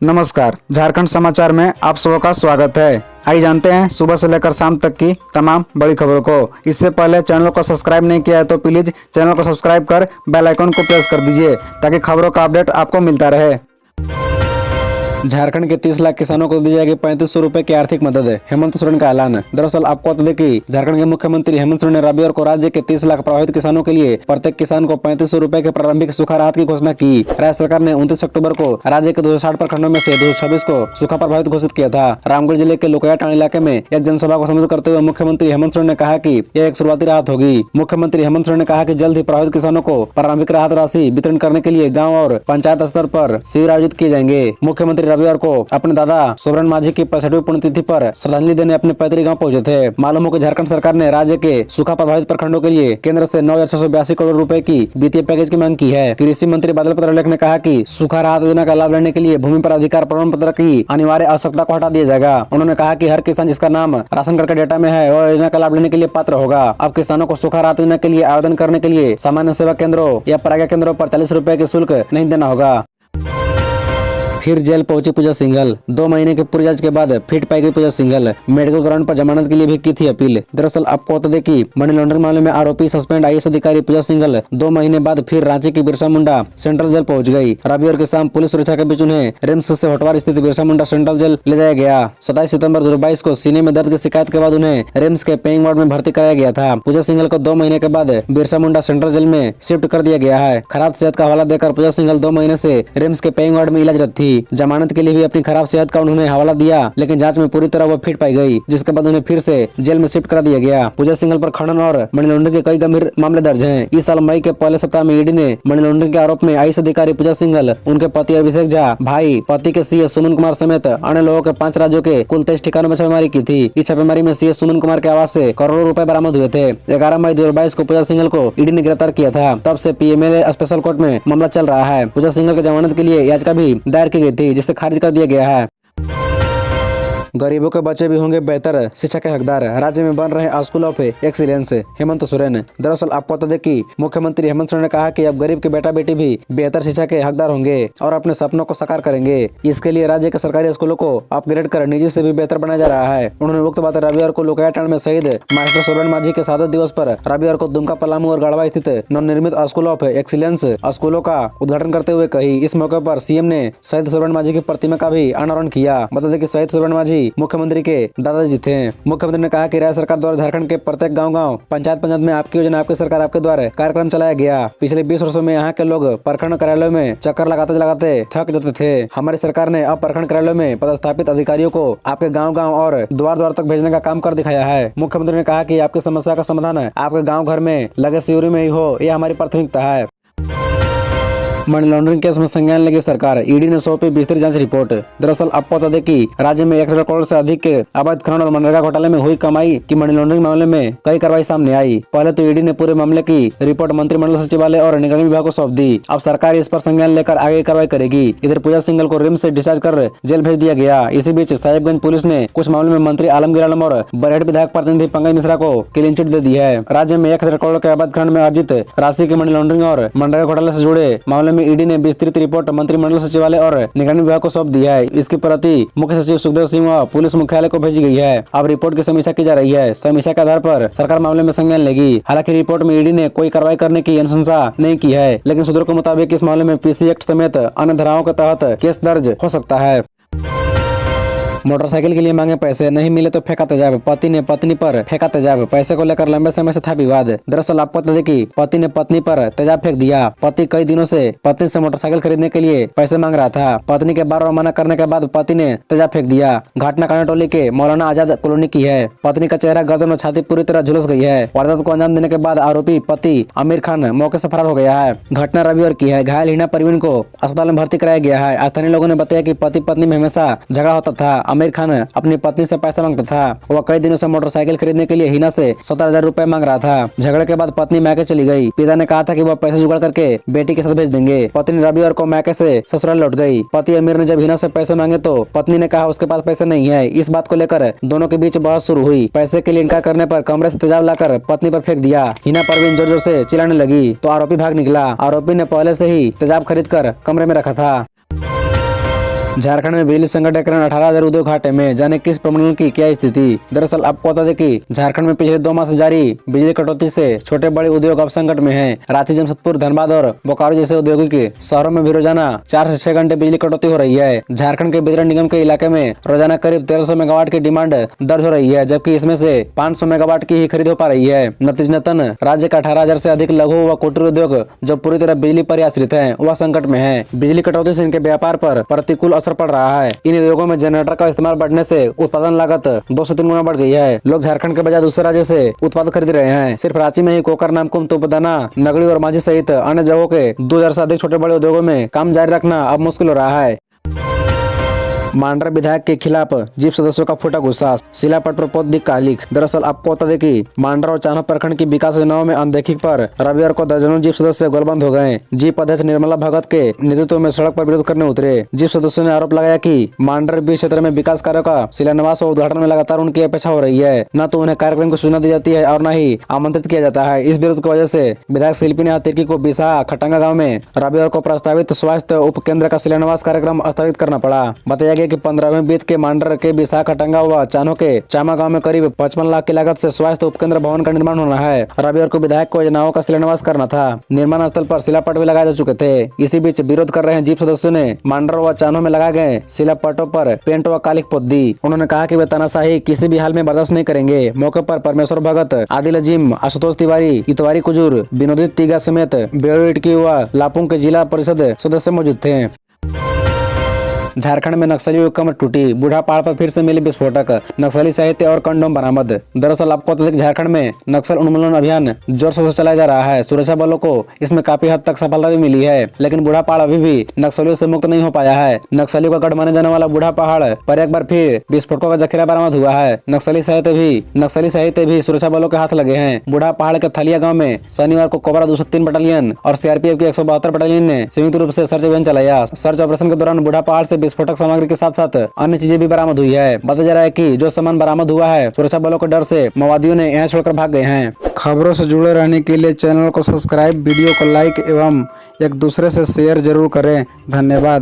नमस्कार, झारखंड समाचार में आप सबका का स्वागत है। आइए जानते हैं सुबह से लेकर शाम तक की तमाम बड़ी खबरों को। इससे पहले चैनल को सब्सक्राइब नहीं किया है तो प्लीज चैनल को सब्सक्राइब कर बेल आइकन को प्रेस कर दीजिए ताकि खबरों का अपडेट आपको मिलता रहे। झारखंड के 30 लाख किसानों को दी जाएगी 3500 रुपए की आर्थिक मदद। हेमंत सोरेन का ऐलान। दरअसल आपको बता दें कि झारखंड के मुख्यमंत्री हेमंत सोरेन ने रविवार को राज्य के 30 लाख प्रभावित किसानों के लिए प्रत्येक किसान को 3500 रुपए के प्रारंभिक सूखा राहत की घोषणा की। राज्य सरकार ने 29 अक्टूबर को राज्य के 260 प्रखंडों में से 226 को सूखा प्रभावित घोषित किया था। रामगढ़ जिले के लोकयाटांड इलाके में एक जनसभा को संबोधित करते हुए मुख्यमंत्री हेमंत सोरेन ने कहा कि यह एक शुरुआती राहत होगी। मुख्यमंत्री हेमंत सोरेन ने कहा कि जल्द ही प्रभावित किसानों को प्रारंभिक राहत राशि वितरण करने के लिए गाँव और पंचायत स्तर पर शिविर आयोजित किए जाएंगे। मुख्यमंत्री रविवार को अपने दादा सोबरन माझी की 65वीं पुण्यतिथि पर श्रद्धांजलि देने अपने पैतृक गांव पहुंचे थे। मालूम हो कि झारखंड सरकार ने राज्य के सूखा प्रभावित प्रखंडों के लिए केंद्र से 9,682 करोड़ रुपए की वित्तीय पैकेज की मांग की है। कृषि मंत्री बादल पत्रलेख ने कहा कि सूखा राहत योजना का लाभ लेने के लिए भूमि पर अधिकार प्रमाण पत्र की अनिवार्य आवश्यकता को हटा दिया जाएगा। उन्होंने कहा कि हर किसान जिसका नाम राशन कार्ड के डेटा में है वह योजना का लाभ लेने के लिए पात्र होगा। अब किसानों को सूखा राहत योजना के लिए आवेदन करने के लिए सामान्य सेवा केंद्रों या प्रज्ञा केंद्रों पर 40 रुपए के शुल्क नहीं देना होगा। फिर जेल पहुंची पूजा सिंघल। 2 महीने के पूरी जांच के बाद फिट पाई गई पूजा सिंघल। मेडिकल ग्राउंड पर जमानत के लिए भी की थी अपील। दरअसल आपको बता दें कि मनी लॉन्ड्रिंग मामले में आरोपी सस्पेंड आईएएस अधिकारी पूजा सिंघल 2 महीने बाद फिर रांची की बिरसा मुंडा सेंट्रल जेल पहुंच गई। रविवार के शाम पुलिस सुरक्षा के बीच उन्हें रिम्स से होटवार स्थित बिरसा मुंडा सेंट्रल जेल ले जाया गया। 27 सितंबर 2022 को सीने में दर्द की शिकायत के बाद उन्हें रिम्स के पेइंग वार्ड में भर्ती कराया गया था। पूजा सिंघल को 2 महीने के बाद बिरसा मुंडा सेंट्रल जेल में शिफ्ट कर दिया गया है। खराब सेहत का हवाला देकर पूजा सिंघल 2 महीने से रिम्स के पेइंग वार्ड में इलाजरत थी। जमानत के लिए भी अपनी खराब सेहत का उन्होंने हवाला दिया, लेकिन जांच में पूरी तरह वो फिट पाई गई, जिसके बाद उन्हें फिर से जेल में शिफ्ट करा दिया गया। पूजा सिंघल पर खनन और मनी लॉन्ड्रिंग के कई गंभीर मामले दर्ज हैं। इस साल मई के पहले सप्ताह में ईडी ने मनी लॉन्ड्रिंग के आरोप में आईएएस अधिकारी पूजा सिंघल, उनके पति अभिषेक झा, भाई, पति के सीएस सुमन कुमार समेत अन्य लोगों के 5 राज्यों के कुल 23 ठिकानों में छापेमारी की थी। इस छापेमारी में सीएस सुमन कुमार के आवास से करोड़ों रुपए बरामद हुए थे। 11 मई 2022 को पूजा सिंघल को ईडी ने गिरफ्तार किया था। तब से पीएमएलए स्पेशल कोर्ट में मामला चल रहा है। पूजा सिंघल की जमानत के लिए याचिका भी दायर की गई थी, जिसे खारिज कर दिया गया है। गरीबों के बच्चे भी होंगे बेहतर शिक्षा के हकदार। राज्य में बन रहे school of excellence. Hemant Soren. दरअसल आपको बता दें कि मुख्यमंत्री हेमंत सोरेन ने कहा कि अब गरीब के बेटा बेटी भी बेहतर शिक्षा के हकदार होंगे और अपने सपनों को साकार करेंगे। इसके लिए राज्य के सरकारी स्कूलों को अपग्रेड कर निजी से भी बेहतर बनाया जा रहा है। उन्होंने उक्त बात रविवार को लोकयाटांड में शहीद मास्टर सोबरन माझी के शहादत दिवस पर रविवार को दुमका, पलामू और गढ़वा स्थित नवनिर्मित स्कूल ऑफ एक्सीलेंस स्कूलों का उद्घाटन करते हुए कही। इस मौके पर सीएम ने शहीद सोबरन माझी की प्रतिमा का भी अनावरण किया। बता दें कि शहीद सोबरन माझी मुख्यमंत्री के दादाजी थे। मुख्यमंत्री ने कहा कि राज्य सरकार द्वारा झारखंड के प्रत्येक गांव-गांव, पंचायत में आपकी योजना आपकी सरकार आपके द्वारा कार्यक्रम चलाया गया। पिछले 20 वर्षों में यहाँ के लोग प्रखंड कार्यालयों में चक्कर लगाते थक जाते थे। हमारी सरकार ने अब प्रखंड कार्यालयों में पदस्थापित अधिकारियों को आपके गाँव-गाँव और द्वार तक भेजने का काम कर दिखाया है। मुख्यमंत्री ने कहा कि आपकी समस्या का समाधान आपके गाँव घर में लगे शिविर में ही हो, यह हमारी प्राथमिकता है। मनी लॉन्ड्रिंग केस में संज्ञान लेगी सरकार। ईडी ने सौंपी विस्तृत जांच रिपोर्ट। दरअसल आपको बता दें कि राज्य में 1 करोड़ से अधिक के अवैध खनन और मनरेगा घोटाले में हुई कमाई की मनी लॉन्ड्रिंग मामले में कई कार्रवाई सामने आई। पहले तो ईडी ने पूरे मामले की रिपोर्ट मंत्रिमंडल सचिवालय और निगरानी विभाग को सौंप दी। अब सरकार इस पर संज्ञान लेकर आगे कार्रवाई करेगी। इधर पूजा सिंघल को रिम्स से डिस्चार्ज कर जेल भेज दिया गया। इसी बीच साहिबगंज पुलिस ने कुछ मामले में मंत्री आलमगीर आलम और बरहेट विधायक प्रतिनिधि पंकज मिश्रा को क्लीन चिट दे दी है। राज्य में 1 करोड़ के अवैध खनन में अर्जित राशि की मनी लॉन्ड्रिंग और मनरेगा घोटाले से जुड़े मामले में ईडी ने विस्तृत रिपोर्ट मंत्रिमंडल सचिवालय और निगरानी विभाग को सौंप दी है। इसकी प्रति मुख्य सचिव सुखदेव सिंह व पुलिस मुख्यालय को भेजी गई है। अब रिपोर्ट की समीक्षा की जा रही है। समीक्षा के आधार पर सरकार मामले में संज्ञान लेगी। हालांकि रिपोर्ट में ईडी ने कोई कार्रवाई करने की अनुशंसा नहीं की है, लेकिन सूत्रों के मुताबिक इस मामले में पीसी एक्ट समेत अन्य धाराओं के तहत केस दर्ज हो सकता है। मोटरसाइकिल के लिए मांगे पैसे, नहीं मिले तो फेंका तेजाब। पति ने पत्नी पर फेंका तेजाब। पैसे को लेकर लंबे समय से था विवाद। दरअसल आपको बता दें कि पति ने पत्नी पर तेजाब फेंक दिया। पति कई दिनों से पत्नी से मोटरसाइकिल खरीदने के लिए पैसे मांग रहा था। पत्नी के बार-बार मना करने के बाद पति ने तेजाब फेंक दिया। घटना कानाटोली के मौलाना आजाद कॉलोनी की है। पत्नी का चेहरा, गर्दन और छाती पूरी तरह झुलस गई है। वारदात को अंजाम देने के बाद आरोपी पति आमिर खान मौके से फरार हो गया है। घटना रविवार की है। घायल हिना परवीन को अस्पताल में भर्ती कराया गया है। स्थानीय लोगों ने बताया कि पति पत्नी में हमेशा झगड़ा होता था। आमिर खान अपनी पत्नी से पैसा मांगता था। वह कई दिनों से मोटरसाइकिल खरीदने के लिए हिना से 17,000 रुपए मांग रहा था। झगड़े के बाद पत्नी मैके चली गई। पिता ने कहा था कि वह पैसे जुगाड़ करके बेटी के साथ भेज देंगे। पत्नी रविवार को मैके से ससुराल लौट गई। पति आमिर ने जब हिना से पैसे मांगे तो पत्नी ने कहा उसके पास पैसे नहीं है। इस बात को लेकर दोनों के बीच बहस शुरू हुई। पैसे के लिए इनकार करने पर कमरे से तेजाब लाकर पत्नी पर फेंक दिया। हिना परवीन जोर जोर से चिल्लाने लगी तो आरोपी भाग निकला। आरोपी ने पहले से ही तेजाब खरीद कर कमरे में रखा था। झारखंड में बिजली संकट के कारण 18,000 उद्योग घाटे में, जाने किस प्रमंडल की क्या स्थिति। दरअसल आपको बता दें कि झारखंड में पिछले 2 माह से जारी बिजली कटौती से छोटे बड़े उद्योग अब संकट में हैं। रांची, जमशेदपुर, धनबाद और बोकारो जैसे औद्योगिक शहरों में भी रोजाना 4 से 6 घंटे बिजली कटौती हो रही है। झारखंड के वितरण निगम के इलाके में रोजाना करीब 1300 मेगावाट की डिमांड दर्ज हो रही है, जबकि इसमें से 500 मेगावाट की ही खरीद हो पा रही है। नतीजतन राज्य का 18,000 से अधिक लघु व कुटीर उद्योग जो पूरी तरह बिजली पर आश्रित है, वह संकट में है। बिजली कटौती से इनके व्यापार पर प्रतिकूल असर पड़ रहा है। इन उद्योगों में जनरेटर का इस्तेमाल बढ़ने से उत्पादन लागत 2 से 3 गुना बढ़ गई है। लोग झारखंड के बजाय दूसरे राज्य से उत्पाद खरीद रहे हैं। सिर्फ रांची में ही कोकर, नामकुम, तुपदाना, नगड़ी और माझी सहित अन्य जगहों के 2,000 से अधिक छोटे बड़े उद्योगों में काम जारी रखना अब मुश्किल हो रहा है। मांडर विधायक के खिलाफ जीप सदस्यों का फूटा गुस्सा, शिलापट पर पोत दी कालिक। दरअसल आपको बता दें कि मांडर और चान्हो प्रखंड की विकास योजनाओं में अनदेखी पर रविवार को दर्जनों जीप सदस्य गोलबंद हो गए। जीप अध्यक्ष निर्मला भगत के नेतृत्व में सड़क पर विरोध करने उतरे। जीप सदस्यों ने आरोप लगाया कि मांडर बीच क्षेत्र में विकास कार्यों का शिलान्यास और उद्घाटन में लगातार उनकी अपेक्षा हो रही है। न तो उन्हें कार्यक्रम की सूचना दी जाती है और न ही आमंत्रित किया जाता है। इस विरोध की वजह से विधायक शिल्पी ने तिर्की को बिसाहा खटंगा गाँव में रविवार को प्रस्तावित स्वास्थ्य उप केंद्र का शिलान्यास कार्यक्रम स्थगित करना पड़ा। बताया गया कि 15वें के मांडर के बिसाहा खटंगा व चान्हो के चामा गांव में करीब 55 लाख की लागत से स्वास्थ्य उपकेंद्र भवन का निर्माण होना है। रविवार को विधायक को योजनाओं का शिलान्यास करना था। निर्माण स्थल पर शिलापट भी लगाए जा चुके थे। इसी बीच विरोध कर रहे जीप सदस्यों ने मांडर व चान्हो में लगाए गए शिलापटों पर पेंट व कालिक पोत दी। उन्होंने कहा कि वे तानाशाही किसी भी हाल में बर्दाश्त नहीं करेंगे। मौके पर परमेश्वर भगत, आदिल अजीम, आशुतोष तिवारी, इतवारी कुजूर, विनोदित तिगा समेत बेड़ो इटकी व लापुंग के जिला परिषद सदस्य मौजूद थे। झारखंड में नक्सलियों की कमर टूटी, बूढ़ा पहाड़ पर फिर से मिली विस्फोटक, नक्सली साहित्य और कंडोम बरामद। दरअसल आपको बता दें कि झारखंड में नक्सल उन्मूलन अभियान जोर शोर से चलाया जा रहा है। सुरक्षा बलों को इसमें काफी हद तक सफलता भी मिली है, लेकिन बूढ़ा पहाड़ अभी भी नक्सलियों से मुक्त नहीं हो पाया है। नक्सलियों का गढ़ माने जाने वाला बूढ़ा पहाड़ पर एक बार फिर विस्फोटकों का जखीरा बरामद हुआ है। नक्सली साहित्य भी सुरक्षा बलों के हाथ लगे हैं। बूढ़ा पहाड़ के थलिया गाँव में शनिवार को कोबरा 203 बटालियन और सीआरपीएफ की 172 बटालियन ने संयुक्त रूप से सर्च अभियान चलाया। सर्च ऑपरेशन के दौरान बूढ़ा पहाड़ से विस्फोटक सामग्री के साथ साथ अन्य चीजें भी बरामद हुई है। बताया जा रहा है कि जो सामान बरामद हुआ है, सुरक्षा बलों के डर से माओवादियों ने यहाँ छोड़कर भाग गए हैं। खबरों से जुड़े रहने के लिए चैनल को सब्सक्राइब, वीडियो को लाइक एवं एक दूसरे से शेयर जरूर करें। धन्यवाद।